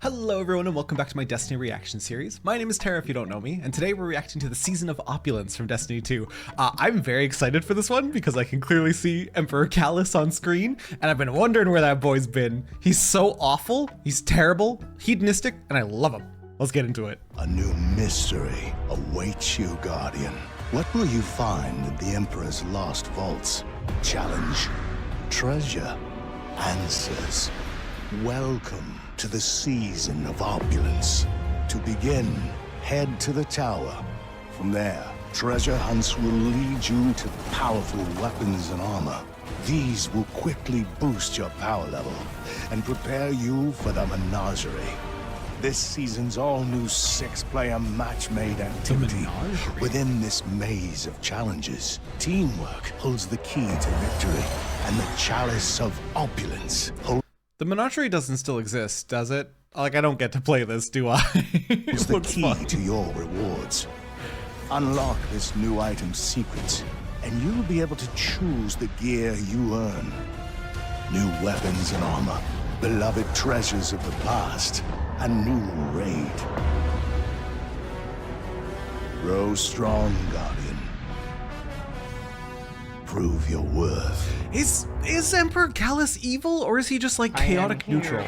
Hello everyone and welcome back to my Destiny reaction series. My name is Tara if you don't know me, and today we're reacting to the season of Opulence from Destiny 2. I'm very excited for this one because I can clearly see Emperor Calus on screen, and I've been wondering where that boy's been. He's so awful, he's terrible, hedonistic, and I love him. Let's get into it. A new mystery awaits you, Guardian. What will you find in the Emperor's lost vaults? Challenge, treasure, answers. Welcome to the season of Opulence. To begin, head to the tower. From there, treasure hunts will lead you to powerful weapons and armor. These will quickly boost your power level and prepare you for the menagerie. This season's all-new 6-player match-made activity. Within this maze of challenges, teamwork holds the key to victory, and the chalice of Opulence holds The menagerie doesn't still exist, does it? Like, I don't get to play this, do I? It's the key to your rewards. Unlock this new item's secrets, and you'll be able to choose the gear you earn. New weapons and armor, beloved treasures of the past, a new raid. Grow strong, Guardian. Prove your worth. Is Emperor Calus evil, or is he just like chaotic neutral?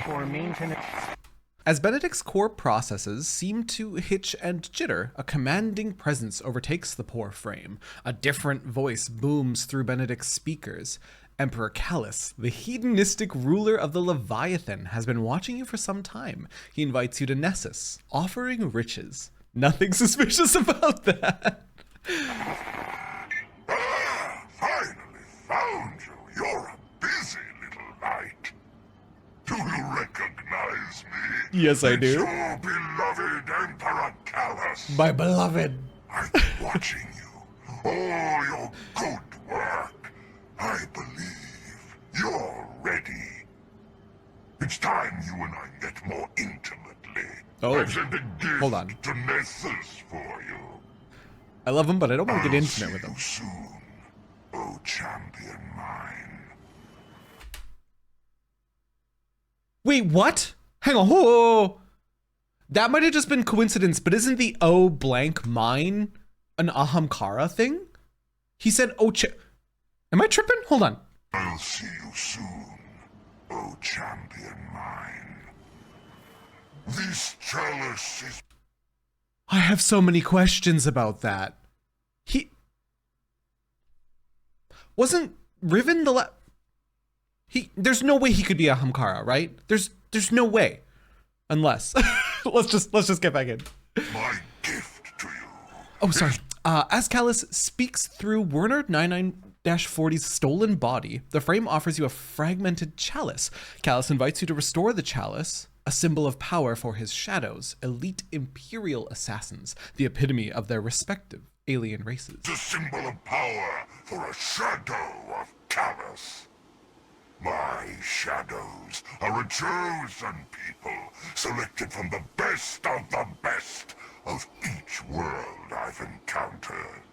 As Benedict's core processes seem to hitch and jitter, a commanding presence overtakes the poor frame. A different voice booms through Benedict's speakers. Emperor Calus, the hedonistic ruler of the Leviathan, has been watching you for some time. He invites you to Nessus, offering riches. Nothing suspicious about that. Finally found you. You're a busy little knight. Do you recognize me? Yes, I do. It's your beloved Emperor Calus. My beloved. I've been watching you. All your good work. I believe you're ready. It's time you and I met more intimately. Oh, I've sent a gift hold on. to Nessus for you. I love him, but I don't want to get intimate with I'll him. see you soon, oh champion mine. Wait, what? Hang on. Whoa. That might have just been coincidence, but isn't the O blank mine an Ahamkara thing? He said, oh, am I tripping? Hold on. I'll see you soon, oh champion mine. This chalice is... I have so many questions about that. Wasn't Riven the there's no way he could be a Hamkara, right? There's no way. Unless let's just get back in. my gift to you. Oh, sorry. As Calus speaks through Werner 99-40's stolen body, the frame offers you a fragmented chalice. Calus invites you to restore the chalice, a symbol of power for his shadows, elite imperial assassins, the epitome of their respective alien races. It's a symbol of power for a shadow of Calus. My shadows are a chosen people, selected from the best of each world I've encountered.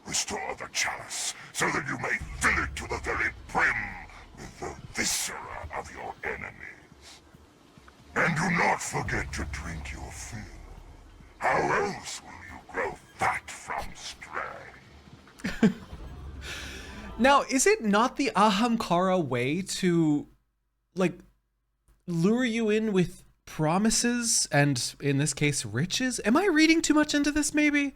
Restore the chalice, so that you may fill it to the very brim with the viscera of your enemies. And do not forget to drink your fill. How else will you grow fat from straying? Now, is it not the Ahamkara way to, like, lure you in with promises and, in this case, riches? Am I reading too much into this, maybe?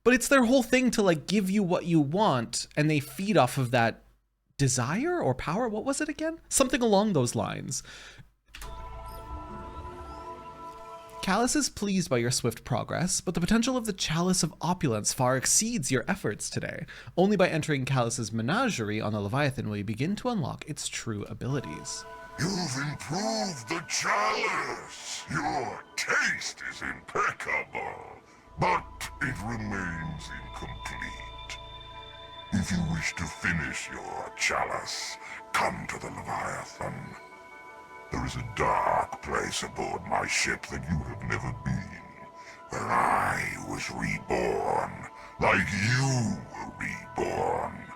But it's their whole thing to, like, give you what you want, and they feed off of that desire or power? What was it again? Something along those lines. Calus is pleased by your swift progress, but the potential of the Chalice of Opulence far exceeds your efforts today. Only by entering Calus's menagerie on the Leviathan will you begin to unlock its true abilities. You've improved the chalice. Your taste is impeccable, but it remains incomplete. If you wish to finish your chalice, come to the Leviathan. There is a dark place aboard my ship that you have never been, where I was reborn, like you were reborn.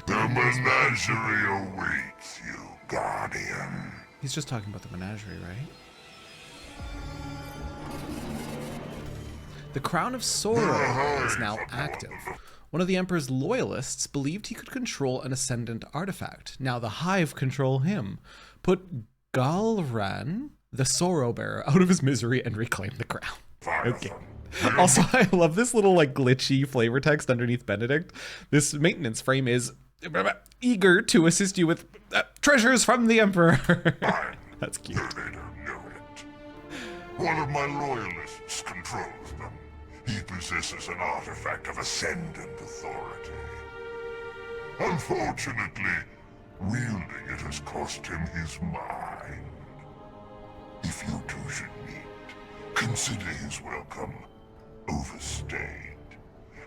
The menagerie awaits you, Guardian. He's just talking about the menagerie, right? The Crown of Sorrow is now active. One of the Emperor's loyalists believed he could control an Ascendant artifact. Now the Hive control him. Put Galran, the Sorrow Bearer, out of his misery and reclaim the crown. Okay. Also, I love this little like glitchy flavor text underneath Benedict. This maintenance frame is eager to assist you with treasures from the Emperor. That's cute. They don't know it. One of my loyalists controls them. He possesses an artifact of Ascendant authority. Unfortunately, wielding it has cost him his mind. If you two should meet, consider his welcome overstayed,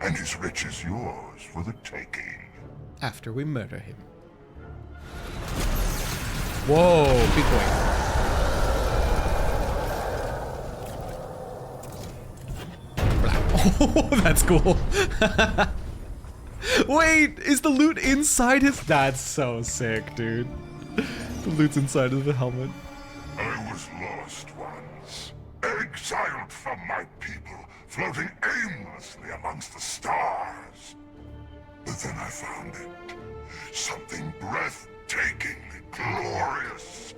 and his riches yours for the taking. After we murder him. Whoa, big boy. Oh, that's cool. Wait, is the loot inside his... That's so sick, dude. The loot's inside of the helmet. I was lost once, exiled from my people, floating aimlessly amongst the stars. But then I found it. Something breathtakingly glorious.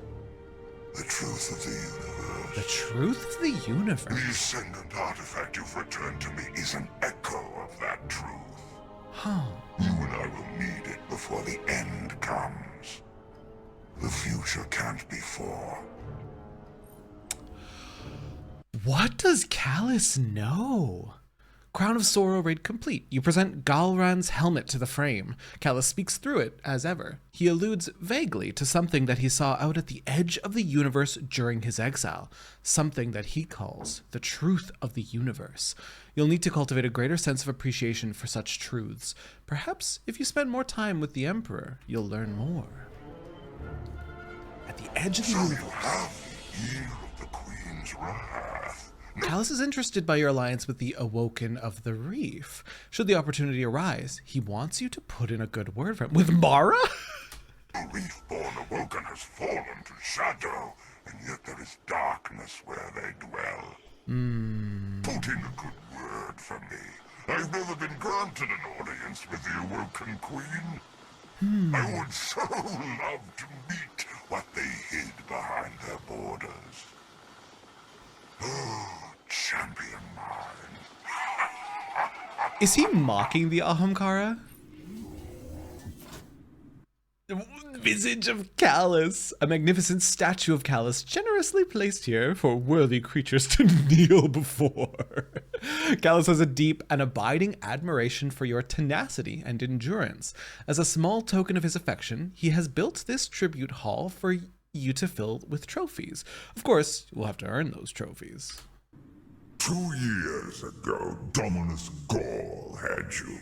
The truth of the universe. The truth of the universe? The Ascendant artifact you've returned to me is an echo of that truth. Huh. You and I will need it before the end comes. The future can't be for. What does Calus know? Crown of Sorrow raid complete. You present Galran's helmet to the frame. Calus speaks through it, as ever. He alludes vaguely to something that he saw out at the edge of the universe during his exile. Something that he calls the truth of the universe. You'll need to cultivate a greater sense of appreciation for such truths. Perhaps if you spend more time with the Emperor, you'll learn more. At the edge of the universe. You have the ear of the Queen's wrath. Calus is interested by your alliance with the Awoken of the Reef. Should the opportunity arise, he wants you to put in a good word for him. With Mara? The Reef-born Awoken has fallen to shadow, and yet there is darkness where they dwell. Put in a good word for me. I've never been granted an audience with the Awoken Queen. I would so love to meet what they hid behind their borders. Oh, champion mine. Is he mocking the Ahamkara? Visage of Calus, a magnificent statue of Calus generously placed here for worthy creatures to kneel before. Calus has a deep and abiding admiration for your tenacity and endurance. As a small token of his affection, he has built this tribute hall for you to fill with trophies. Of course, you'll have to earn those trophies. 2 years ago, Dominus Gaul had you.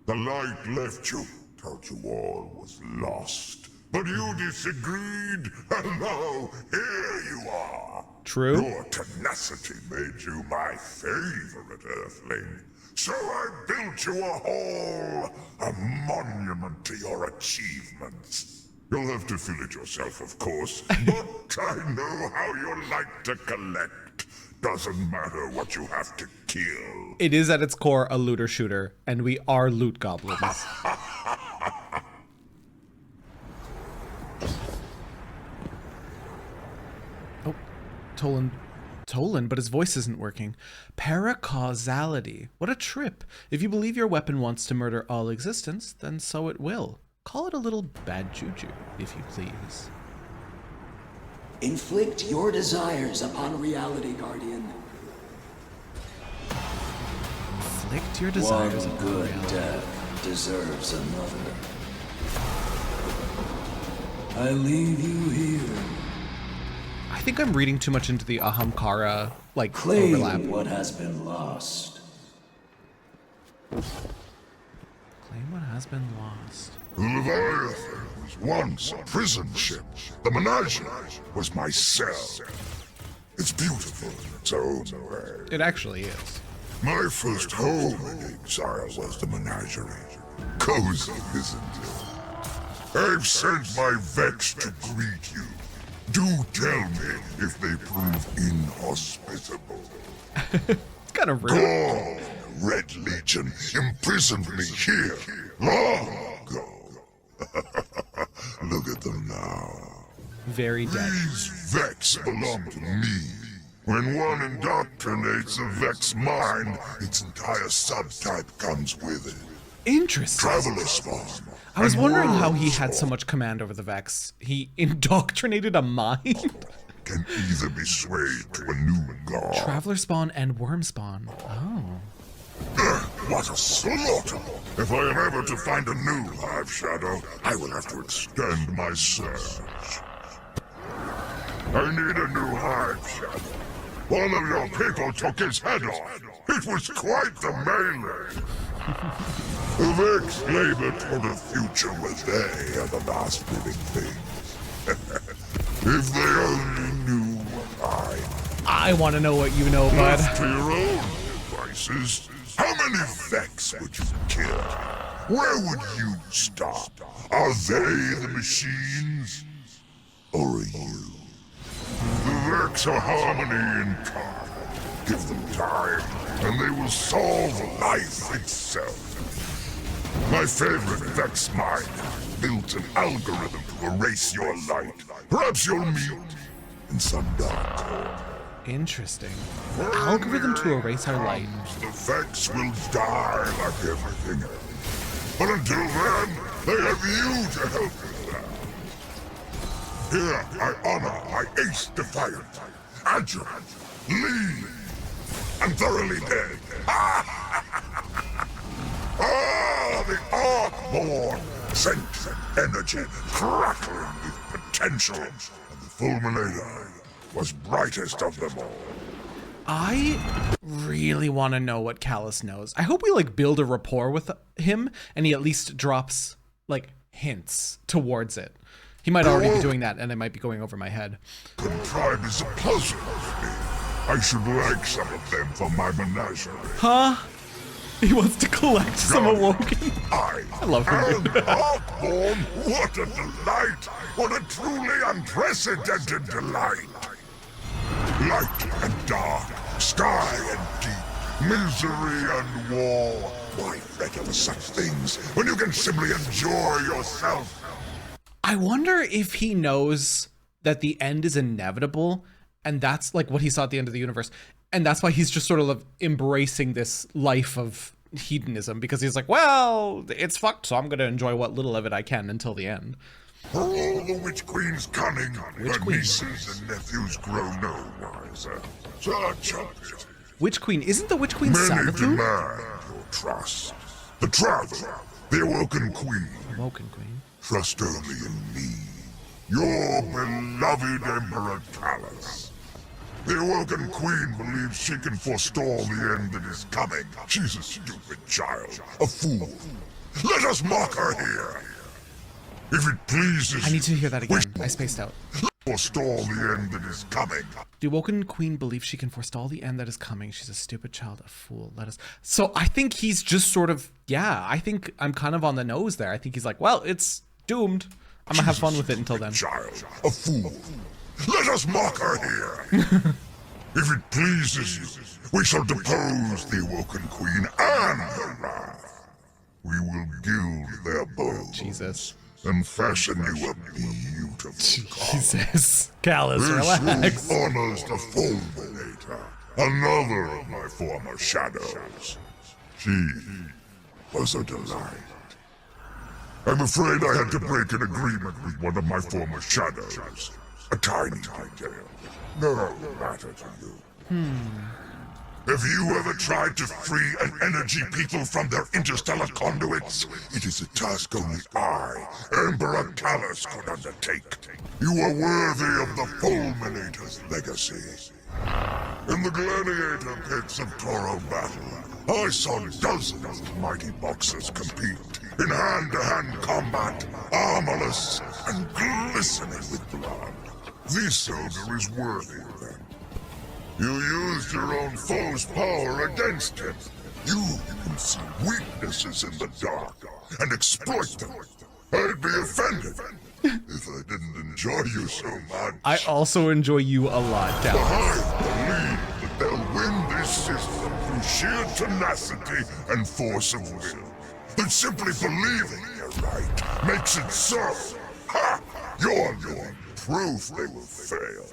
The light left you, told you all was lost. But you disagreed, and now here you are. True. Your tenacity made you my favorite Earthling. So I built you a hall, a monument to your achievements. You'll have to fill it yourself, of course, but I know how you like to collect. Doesn't matter what you have to kill. It is at its core a looter shooter, and we are loot goblins. Oh, Tolan, but his voice isn't working. Paracausality. What a trip. If you believe your weapon wants to murder all existence, then so it will. Call it a little bad juju, if you please. Inflict your desires upon reality, Guardian. Inflict your desires One upon good reality. death deserves another. I leave you here. I think I'm reading too much into the Ahamkara, like, Claim overlap. what has been lost. Claim what has been lost. The Leviathan was once a prison ship. The Menagerie was my cell. It's beautiful in its own way. It actually is. My first home in exile was the Menagerie. Cozy, isn't it? I've sent my Vex to greet you. Do tell me if they prove inhospitable. It's kind of rude. God, Red Legion imprisoned me here long ago. Look at them now. Very dead. These Vex belong to me. When one indoctrinates a Vex mind, its entire subtype comes with it. Interesting. Traveler spawn. I was and wondering how world he had so spawn much command over the Vex. He indoctrinated a mind? can either be swayed to a new god. Traveler spawn and worm spawn. Oh. What a slaughter! If I am ever to find a new Hive Shadow, I will have to extend my search. I need a new Hive Shadow. One of your people took his head off. It was quite the melee. The Vex labor toward a future where they are the last living things. If they only knew what I want to know what you know, bud. left to your own devices, how many Vex would you kill? Where would you stop? Are they the machines? Or are you? The Vex are harmony incarnate. Give them time, and they will solve life itself. My favorite Vex mind built an algorithm to erase your light. Perhaps you'll meet in some dark corner. Interesting. Algorithm to erase our light. The Vex will die like everything else. But until then, they have you to help with that. Here, I honor my ace defiant, Adjurant, lean, and thoroughly dead. The Arcborn, sentient energy crackling with potential, and the Fulminator was brightest of them all. I really want to know what Calus knows. I hope we like build a rapport with him and he at least drops like hints towards it. He might already be doing that and it might be going over my head. Contribe is a puzzle to me. I should like some of them for my menagerie. Huh? He wants to collect some Awoken. I love him. And Arcborn, what a delight! What a truly unprecedented delight! Light and dark, sky and deep, misery and war. Why fret over such things when you can simply enjoy yourself? I wonder if he knows that the end is inevitable and that's like what he saw at the end of the universe. And that's why he's just sort of embracing this life of hedonism because he's like, well, it's fucked, so I'm going to enjoy what little of it I can until the end. For all the Witch Queen's cunning, her nieces and nephews grow no wiser. Such a pity. Witch Queen? Isn't the Witch Queen Many Savathun? demand your trust. The Traveler, the Awoken Queen. Awoken Queen. Trust only in me, your beloved Emperor Calus. The Awoken Queen believes she can forestall the end that is coming. She's a stupid child, a fool. Let us mock her here. If it pleases I need to hear that again. we I spaced out. forestall the end that is coming. The Awoken Queen believes she can forestall the end that is coming. She's a stupid child, a fool. Let us. So I think he's just sort of, yeah, I think I'm kind of on the nose there. I think he's like, well, it's doomed. I'm gonna have fun with it until then. Child, a fool. Let us mock her here. If it pleases you, we shall depose the Awoken Queen and her wrath. We will gild their bows. Jesus. And fashion you a beautiful god. Jesus. Calus, This relax. room honors the Fulminator, another of my former shadows. She was a delight. I'm afraid I had to break an agreement with one of my former shadows. A tiny detail. No matter to you. Have you ever tried to free an energy people from their interstellar conduits? It is a task only I, Emperor Calus, could undertake. You are worthy of the Fulminator's legacy. In the gladiator pits of Toro battle, I saw dozens of mighty boxers compete in hand-to-hand combat, armorless and glistening with blood. This soldier is worthy of them. You used your own foe's power against him. You can see weaknesses in the dark and exploit them. I'd be offended if I didn't enjoy you so much. I also enjoy you a lot, The Calus. Hive believe that they'll win this system through sheer tenacity and force of will. But simply believing you're right makes it so. Ha! You're living proof they will fail.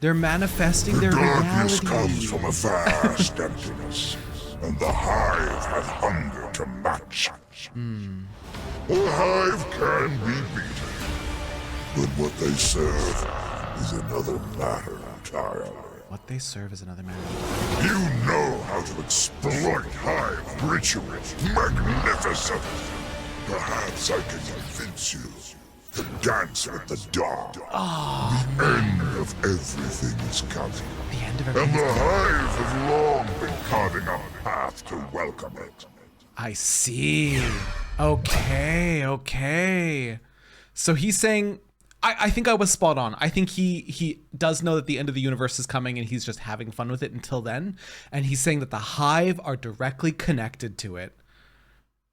They're manifesting their Darkness reality. comes from a vast emptiness, and the Hive have hunger to match. The Hive can be beaten, but what they serve is another matter entirely. What they serve is another matter. You know how to exploit Hive rituals. Magnificent! Perhaps I can convince you to dance with the dark. The end of everything is coming. The end of And everything. the Hive have long been carving a path to welcome it. I see. Okay. So he's saying, I think I was spot on. I think he does know that the end of the universe is coming and he's just having fun with it until then. And he's saying that the Hive are directly connected to it.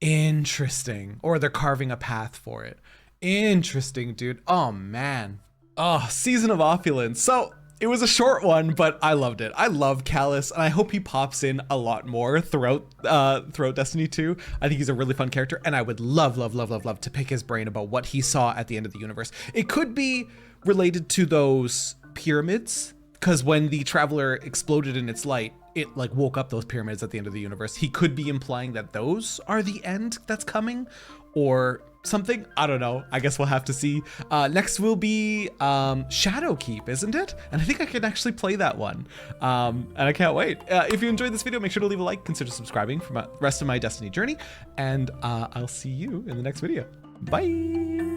Interesting. Or they're carving a path for it. Interesting, dude. Oh, man. Oh, Season of Opulence. So it was a short one, but I loved it. I love Calus, and I hope he pops in a lot more throughout Destiny 2. I think he's a really fun character, and I would love to pick his brain about what he saw at the end of the universe. It could be related to those pyramids, because when the Traveler exploded in its light, it like woke up those pyramids at the end of the universe. He could be implying that those are the end that's coming, or something. I don't know. I guess we'll have to see. Next will be Shadowkeep, isn't it? And I think I can actually play that one. And I can't wait. If you enjoyed this video, make sure to leave a like, consider subscribing for the rest of my Destiny journey, and I'll see you in the next video. Bye!